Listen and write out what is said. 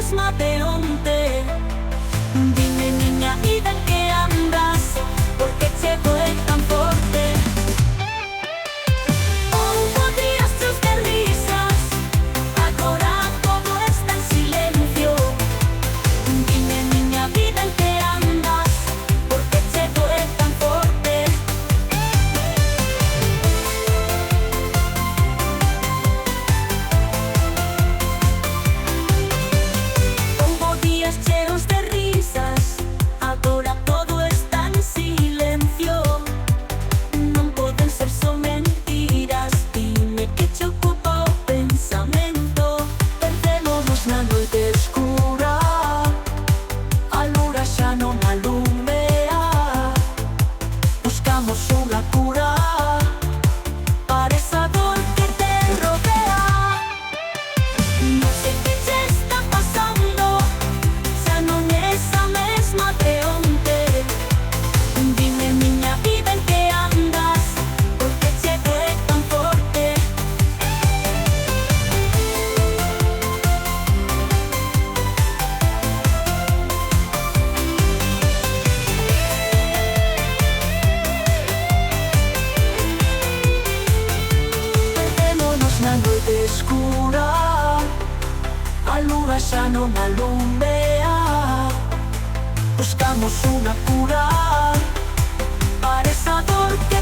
mesma de onte. Dime, niña vida, en que andas, porque che doe tan forte. Houbo días cheos de risas, agora todo está en silencio. Dime, niña vida, en que andas, porque che doe tan forte. Houbo días cheos de risas, agora todo está en silencio. Non poden ser só mentiras, dime que che ocupa o pensamento. Perdémonos na noite escura, a lura xa non alumea. Buscamos unha cura para esa dor que te rodea. Non sei que che está pasando, xa non é esa mesma de onte. Dime, miña vida, en que andas, porque che doe tan forte. Perdémonos na noite escura, a lúa xa non alumea. Buscamos unha cura para esa dor que